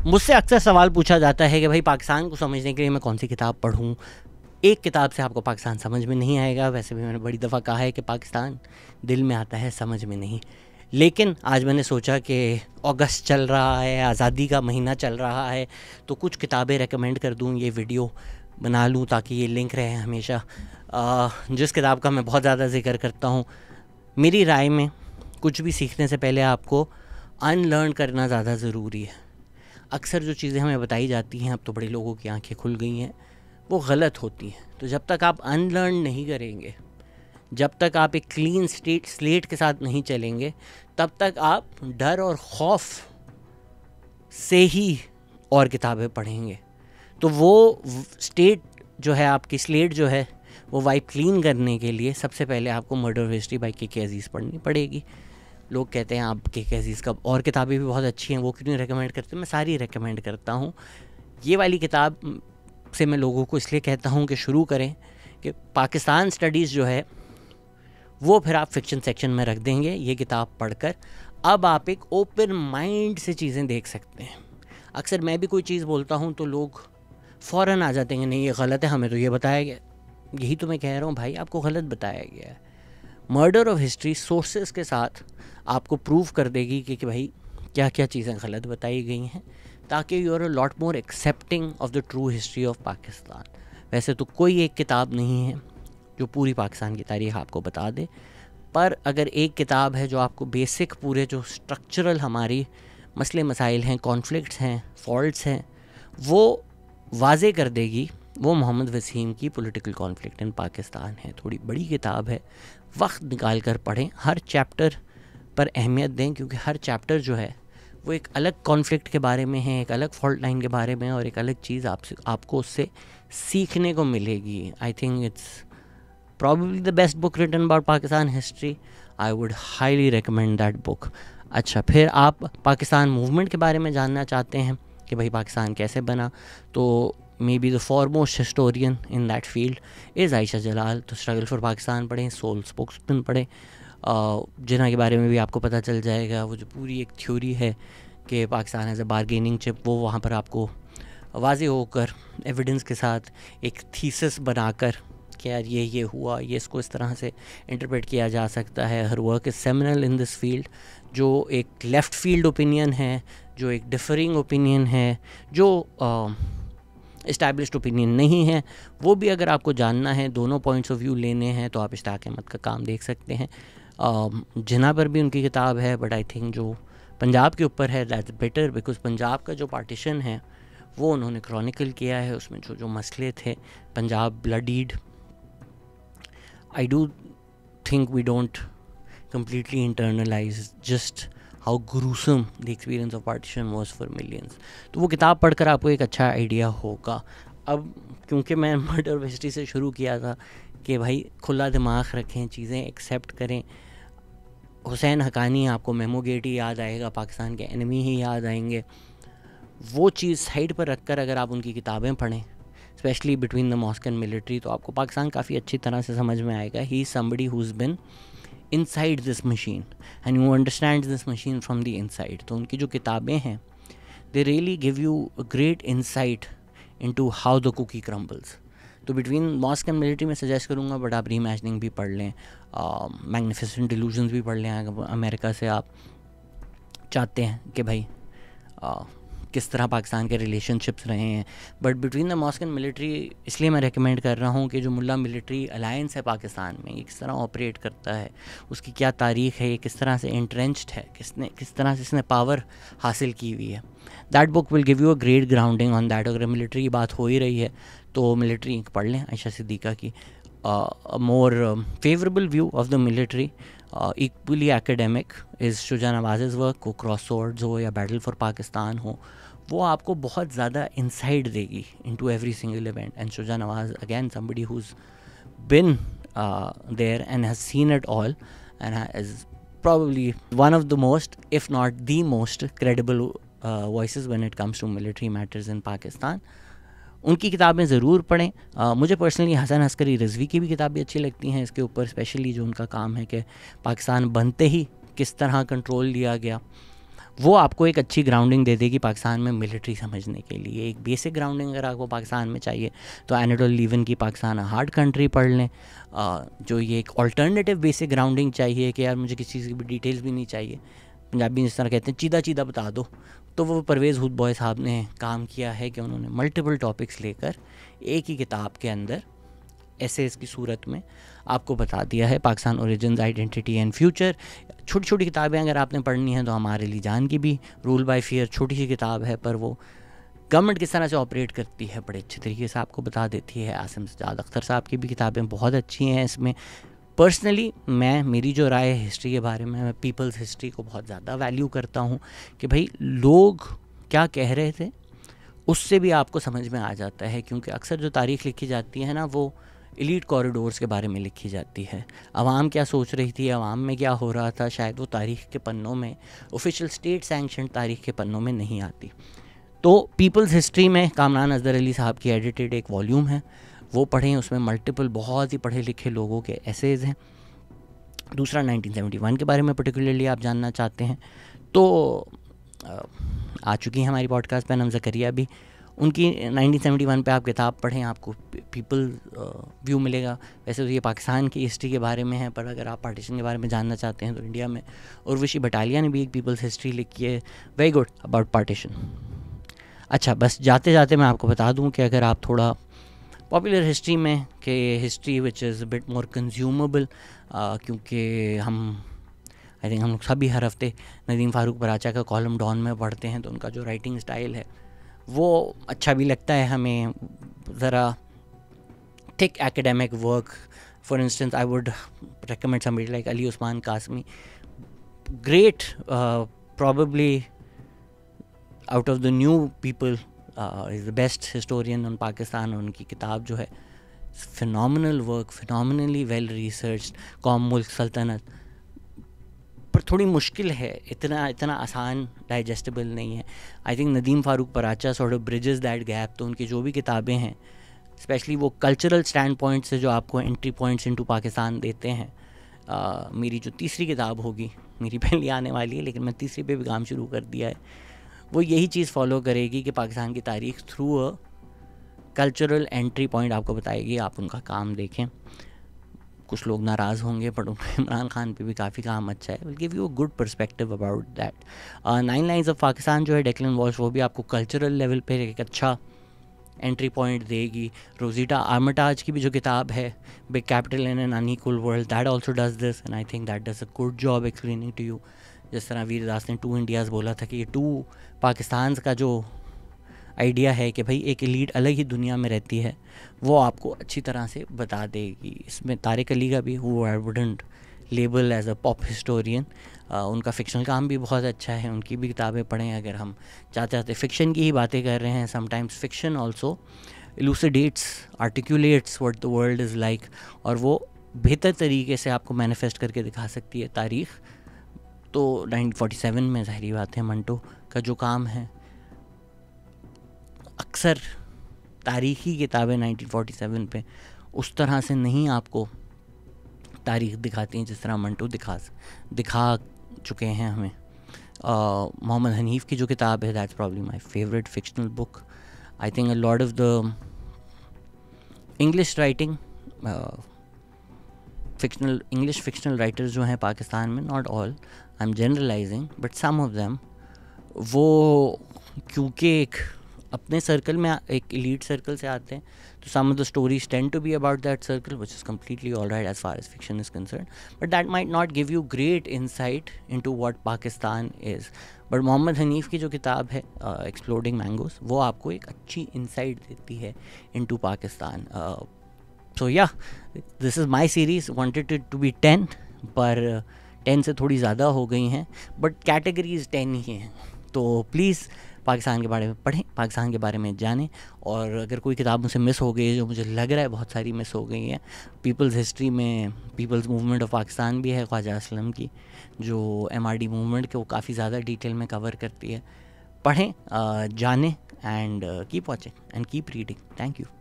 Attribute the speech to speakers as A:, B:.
A: مجھ سے اکثر سوال پوچھا جاتا ہے کہ بھائی پاکستان کو سمجھنے کے لیے میں کون سی کتاب پڑھوں. ایک کتاب سے آپ کو پاکستان سمجھ میں نہیں آئے گا. ویسے بھی میں نے بڑی دفعہ کہا ہے کہ پاکستان دل میں آتا ہے, سمجھ میں نہیں. لیکن آج میں نے سوچا کہ اگست چل رہا ہے, آزادی کا مہینہ چل رہا ہے, تو کچھ کتابیں ریکمینڈ کر دوں, یہ ویڈیو بنا لوں تاکہ یہ لنک رہے ہمیشہ. جس کتاب کا میں بہت زیادہ ذکر کرتا ہوں, میری رائے میں کچھ بھی سیکھنے سے پہلے آپ کو ان لرن کرنا زیادہ ضروری ہے. اکثر جو چیزیں ہمیں بتائی جاتی ہیں, اب تو بڑے لوگوں کی آنکھیں کھل گئی ہیں, وہ غلط ہوتی ہیں. تو جب تک آپ ان لرن نہیں کریں گے, جب تک آپ ایک کلین سلیٹ کے ساتھ نہیں چلیں گے, تب تک آپ ڈر اور خوف سے ہی اور کتابیں پڑھیں گے. تو وہ سٹیٹ جو ہے, آپ کی سلیٹ جو ہے, وہ وائپ کلین کرنے کے لیے سب سے پہلے آپ کو مرڈر آف ہسٹری بائی کے عزیز پڑھنی پڑے گی. لوگ کہتے ہیں آپ کے عزیز کا اور کتابیں بھی بہت اچھی ہیں, وہ کیوں نہیں ریکمینڈ کرتے؟ میں ساری ریکمینڈ کرتا ہوں. یہ والی کتاب سے میں لوگوں کو اس لیے کہتا ہوں کہ شروع کریں, کہ پاکستان اسٹڈیز جو ہے وہ پھر آپ فکشن سیکشن میں رکھ دیں گے. یہ کتاب پڑھ کر اب آپ ایک اوپن مائنڈ سے چیزیں دیکھ سکتے ہیں. اکثر میں بھی کوئی چیز بولتا ہوں تو لوگ فوراً آ جاتے ہیں کہ نہیں یہ غلط ہے, ہمیں تو یہ بتایا گیا. یہی تو میں کہہ رہا ہوں بھائی, آپ کو غلط بتایا گیا ہے. مرڈر آف ہسٹری سورسز کے ساتھ آپ کو پروف کر دے گی کہ بھائی کیا کیا چیزیں غلط بتائی گئی ہیں, تاکہ you are a lot more accepting of the true history of Pakistan. ویسے تو کوئی ایک کتاب نہیں ہے جو پوری پاکستان کی تاریخ آپ کو بتا دے, پر اگر ایک کتاب ہے جو آپ کو بیسک پورے جو اسٹرکچرل ہماری مسئلے مسائل ہیں, کانفلکٹس ہیں, فالٹس ہیں, وہ واضح کر دے گی, وہ محمد وسیم کی پولیٹیکل کانفلکٹ ان پاکستان ہے. تھوڑی بڑی کتاب ہے, وقت نکال کر پڑھیں, ہر چیپٹر پر اہمیت دیں, کیونکہ ہر چیپٹر جو ہے وہ ایک الگ کانفلکٹ کے بارے میں ہے, ایک الگ فالٹ لائن کے بارے میں, اور ایک الگ چیز آپ کو اس سے سیکھنے کو ملے گی. I think it's probably the best book written about Pakistan history. I would highly recommend that book. اچھا, پھر آپ پاکستان موومنٹ کے بارے میں جاننا چاہتے ہیں کہ بھائی پاکستان کیسے بنا, تو may be the foremost historian in that field is Ayesha Jalal. تو اسٹرگل فار پاکستان پڑھیں, سول اسپوکسمین پڑھیں, جنہاں کے بارے میں بھی آپ کو پتہ چل جائے گا. وہ جو پوری ایک تھیوری ہے کہ پاکستان ایز اے بارگیننگ چپ, وہ وہاں پر آپ کو واضح ہو کر ایویڈنس کے ساتھ ایک تھیسس بنا کر کہ یار یہ ہوا, یہ اس کو اس طرح سے انٹرپریٹ کیا جا سکتا ہے. Her work is seminal in this field. جو ایک لیفٹ فیلڈ اوپینین ہے, جو ایک ڈفرنگ اوپینین ہے, جو اسٹیبلشڈ اوپینین نہیں ہے, وہ بھی اگر آپ کو جاننا ہے, دونوں پوائنٹس آف ویو لینے ہیں, تو آپ اشتاق احمد کا کام دیکھ سکتے ہیں. جناح پر بھی ان کی کتاب ہے, بٹ آئی تھنک جو پنجاب کے اوپر ہے دیٹس بیٹر, بیکاز پنجاب کا جو پارٹیشن ہے وہ انہوں نے کرونیکل کیا ہے. اس میں جو مسئلے تھے, Punjab blooded. I do think we don't completely internalize just how gruesome the experience of partition was for millions. تو وہ کتاب پڑھ کر آپ کو ایک اچھا آئیڈیا ہوگا. اب کیونکہ میں مرڈر آف ہسٹری سے شروع کیا تھا کہ بھائی کھلا دماغ رکھیں, چیزیں ایکسیپٹ کریں. حسین حقانی آپ کو میمو گیٹ ہی یاد آئے گا, پاکستان کے انیمی ہی یاد آئیں گے. وہ چیز سائڈ پر رکھ کر اگر آپ ان کی کتابیں پڑھیں, specially between the mosque and military, تو آپ کو پاکستان کافی اچھی طرح سے سمجھ میں آئے گا. ہی از somebody who's been inside this machine and who understands this machine from the inside. تو ان کی جو کتابیں ہیں, they really give you a great insight into how the cookie crumbles. تو بٹوین ماسک اینڈ ملٹری میں سجیسٹ کروں گا, but آپ ری imagining بھی پڑھ لیں, میگنیفیسنٹ ڈیلوژنز بھی پڑھ لیں اگر امریکہ سے آپ چاہتے ہیں کہ بھائی کس طرح پاکستان کے ریلیشن شپس رہے ہیں. But between the mosque and military اس لیے میں ریکمینڈ کر رہا ہوں کہ جو ملا ملٹری الائنس ہے پاکستان میں, یہ کس طرح آپریٹ کرتا ہے, اس کی کیا تاریخ ہے, یہ کس طرح سے انٹرینچڈ ہے, کس طرح سے اس نے پاور حاصل کی ہوئی ہے. That book will give you a great grounding on that. اگر ملٹری کی بات ہو ہی رہی ہے تو ملٹری پڑھ لیں, عائشہ صدیقہ کی. More favourable view of the military, equally academic is Shuja Nawaz's work, کو کراس سورڈز ہو یا بیٹل فار پاکستان ہو, وہ آپ کو بہت زیادہ انسائٹ دے گی into every single event. And Shuja Nawaz again somebody who's been there and has seen it all and is probably one of the most, if not the most credible voices when it comes to military matters in Pakistan. ان کی کتابیں ضرور پڑھیں. مجھے personally حسن عسکری رضوی کی بھی کتابیں اچھی لگتی ہیں اس کے اوپر, اسپیشلی جو ان کا کام ہے کہ پاکستان بنتے ہی کس طرح کنٹرول لیا گیا. وہ آپ کو ایک اچھی گراؤنڈنگ دے دے گی پاکستان میں ملٹری سمجھنے کے لیے. ایک بیسک گراؤنڈنگ اگر آپ کو پاکستان میں چاہیے تو اینیٹول لیون کی پاکستان ہارڈ کنٹری پڑھ لیں. جو یہ ایک آلٹرنیٹیو بیسک گراؤنڈنگ چاہیے کہ یار مجھے کسی چیز کی بھی ڈیٹیلز بھی نہیں چاہیے, پنجابی جس طرح کہتے ہیں چیدہ چیدہ بتا دو, تو وہ پرویز ہود بوائے صاحب نے کام کیا ہے کہ انہوں نے ملٹیپل ٹاپکس لے کر ایک ہی کتاب کے اندر ایسیز کی صورت میں آپ کو بتا دیا ہے. Pakistan origins, identity and future, چھوٹی چھوٹی کتابیں اگر آپ نے پڑھنی ہیں تو ہمارے علی جان کی بھی رول بائی فیئر چھوٹی سی کتاب ہے, پر وہ گورنمنٹ کس طرح سے آپریٹ کرتی ہے بڑے اچھے طریقے سے آپ کو بتا دیتی ہے. عاصم سجاد اختر صاحب کی بھی کتابیں بہت اچھی ہیں. اس میں پرسنلی میری جو رائے ہے ہسٹری کے بارے میں پیپلز ہسٹری کو بہت زیادہ ویلیو کرتا ہوں کہ بھائی لوگ کیا کہہ رہے تھے اس سے بھی آپ کو سمجھ میں آ جاتا ہے, کیونکہ اکثر جو تاریخ لکھی جاتی ہے نا وہ ایلیٹ کوریڈورز کے بارے میں لکھی جاتی ہے. عوام کیا سوچ رہی تھی, عوام میں کیا ہو رہا تھا, شاید وہ تاریخ کے پنوں میں آفیشیل اسٹیٹ سینکشن تاریخ کے پنوں میں نہیں آتی. تو پیپلز ہسٹری میں کامران اصغر علی صاحب کی ایڈیٹڈ ایک والیوم ہے, وہ پڑھیں. اس میں ملٹیپل بہت ہی پڑھے لکھے لوگوں کے ایسیز ہیں. دوسرا 1971 کے بارے میں پرٹیکولرلی آپ جاننا چاہتے ہیں تو آ چکی ہیں ہماری پوڈ کاسٹ پہ نم زکریا بھی, ان کی 1971 پہ آپ کتاب پڑھیں, آپ کو پیپل ویو ملے گا. ویسے تو یہ پاکستان کی ہسٹری کے بارے میں ہے, پر اگر آپ پارٹیشن کے بارے میں جاننا چاہتے ہیں تو انڈیا میں اروشی بٹالیا نے بھی ایک پیپلز ہسٹری لکھی ہے, ویری گڈ اباؤٹ پارٹیشن. اچھا, بس جاتے جاتے میں آپ کو بتا دوں کہ اگر آپ تھوڑا پاپولر ہسٹری میں کہ ہسٹری وچ از بٹ مور کنزیومبل, کیونکہ ہم لوگ سبھی ہر ہفتے ندیم فاروق براچا کا کالم ڈان میں پڑھتے ہیں, تو ان کا جو رائٹنگ اسٹائل ہے وہ اچھا بھی لگتا ہے ہمیں. ذرا تھک academic work, for instance I would recommend somebody like Ali Usman Qasmi, great, probably out of the new people is the best historian on Pakistan. ان کی کتاب جو ہے phenomenal work, phenomenally well researched. قوم ملک سلطنت پر تھوڑی مشکل ہے, اتنا آسان ڈائجسٹیبل نہیں ہے. I think Nadeem Farooq Paracha sort of bridges that gap. تو ان کی جو بھی کتابیں ہیں اسپیشلی وہ کلچرل اسٹینڈ پوائنٹ سے جو آپ کو انٹری پوائنٹس انٹو پاکستان دیتے ہیں. میری جو تیسری کتاب ہوگی, میری پہلی آنے والی ہے لیکن میں تیسری پہ بھی کام شروع کر دیا ہے, وہ یہی چیز فالو کرے گی کہ پاکستان کی تاریخ through a cultural entry point آپ کو بتائے گی. آپ ان کا کام دیکھیں. کچھ لوگ ناراض ہوں گے, پر عمران خان پہ بھی کافی کام اچھا ہے. Will give you a good perspective about that. 9 lines of Pakistan جو ہے ڈیکلن والش, وہ بھی آپ کو کلچرل لیول پہ ایک اچھا انٹری پوائنٹ دے گی. روزیٹا آرمٹاج کی بھی جو کتاب ہے big capital in an unequal world, that also does this and I think that does a good job explaining to you. جس طرح ویر داس نے 2 انڈیاز بولا تھا کہ یہ 2 پاکستان کا جو آئیڈیا ہے کہ بھائی ایک ایلیٹ الگ ہی دنیا میں رہتی ہے, وہ آپ کو اچھی طرح سے بتا دے گی. اس میں طارق علی کا بھی, who I wouldn't label as a pop historian, ان کا فکشنل کام بھی بہت اچھا ہے. ان کی بھی کتابیں پڑھیں. اگر ہم چاہتے فکشن کی ہی باتیں کر رہے ہیں, sometimes fiction also elucidates, articulates what the world is like, اور وہ بہتر طریقے سے آپ کو مینیفیسٹ کر کے دکھا سکتی ہے تاریخ. تو 1947 میں ظاہری بات ہے منٹو کا جو کام ہے, اکثر تاریخی کتابیں 1947 پہ اس طرح سے نہیں آپ کو تاریخ دکھاتی ہیں جس طرح منٹو دکھا چکے ہیں ہمیں. محمد حنیف کی جو کتاب ہے, that's probably my favourite fictional book. I think a lot of the English writing English fictional writers جو ہیں پاکستان میں, not all, I am generalising, but some of them, وہ کیونکہ ایک اپنے سرکل میں ایک ایلیٹ سرکل سے آتے ہیں, تو some of the stories tend to be about that circle which is completely all right as far as fiction is concerned, but that might not give you great insight into what Pakistan is. But Muhammad Hanif کی جو کتاب ہے ایکسپلوڈنگ mangoes, وہ آپ کو ایک اچھی insight دیتی ہے into Pakistan. So yeah this is my series, wanted it to be 10, پر 10 سے تھوڑی زیادہ ہو گئی ہیں, بٹ کیٹیگریز 10 ہی ہیں. تو پلیز پاکستان کے بارے میں پڑھیں, پاکستان کے بارے میں جانیں. اور اگر کوئی کتاب مجھ سے مس ہو گئی ہے, جو مجھے لگ رہا ہے بہت ساری مس ہو گئی ہیں, پیپلز ہسٹری میں پیپلز موومنٹ آف پاکستان بھی ہے خواجہ اسلم کی, جو MRD موومنٹ کے وہ کافی زیادہ ڈیٹیل میں کور کرتی ہے. پڑھیں, جانیں, and keep watching and keep reading. Thank you.